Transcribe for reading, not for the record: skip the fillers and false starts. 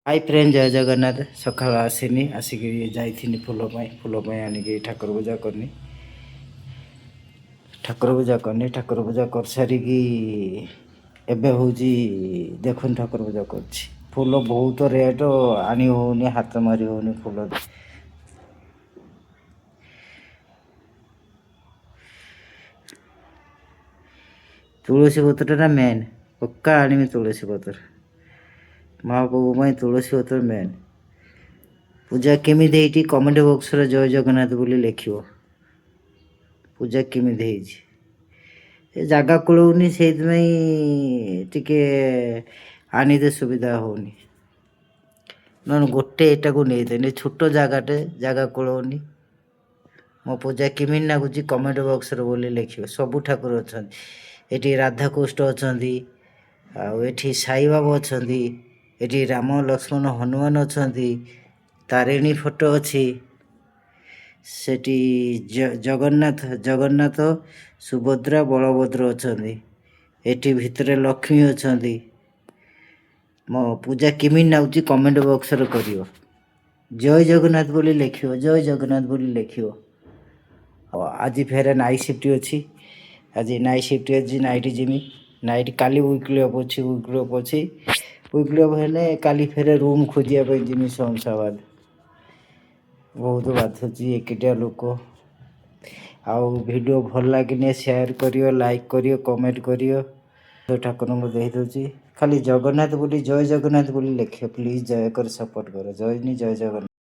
Hi friend जय जगन्नाथ सका आसनी आसिक जाइनी फूल आनिक ठाकुर पूजा करनी ठाकुर पूजा कर सारिकी एबे हूँ देख ठाकुर पूजा कर फूल बहुत रेट आनी होनी हाथ मारी होनी फूल तुलसी पत्र मेन पक्का आनी तुलसी पत्र महाप्रभु तुलसी पत्र मेन पूजा केमी कमेंट बॉक्स रे जय जगन्नाथ बोली लिख पूजा केमी जगह कूलनी से टिके आनीते सुविधा होनी न गोटे एटा को नहीं छोट जगहटे जगह कूलनी मो पूजा केमी लगुच कमेंट बॉक्स रे बोली लिख सबू ठाकुर अच्छा ये राधाकृष्ण अच्छा आठी साई बाबा अच्छा ये राम लक्ष्मण हनुमान अच्छा तारिणी फोटो अच्छी सेठी जगन्नाथ जगन्नाथ सुभद्रा बलभद्र अच्छा एटी भितर लक्ष्मी अच्छा मो पूजा केमी नाउची कमेंट बॉक्स रे करियो जय जगन्नाथ बोली लिखियो जय जगन्नाथ बोली लिखियो आज फेर नाइट शिफ्ट अच्छी आज नाइट शिफ्ट अच्छी night Jimmy night Kali weekly of अच्छी वीकली अफ है काली फेर रूम खोजापी जिमी शमशाबाद बहुत बाधुची एकिटिया लोक आउ वीडियो भल लगे शेयर करियो लाइक करियो कमेंट करियो तो ठाकुर को दे दूची खाली जगन्नाथ बोली जय जगन्नाथ बोली लिखे प्लीज जय कर सपोर्ट करो जय जगन्नाथ।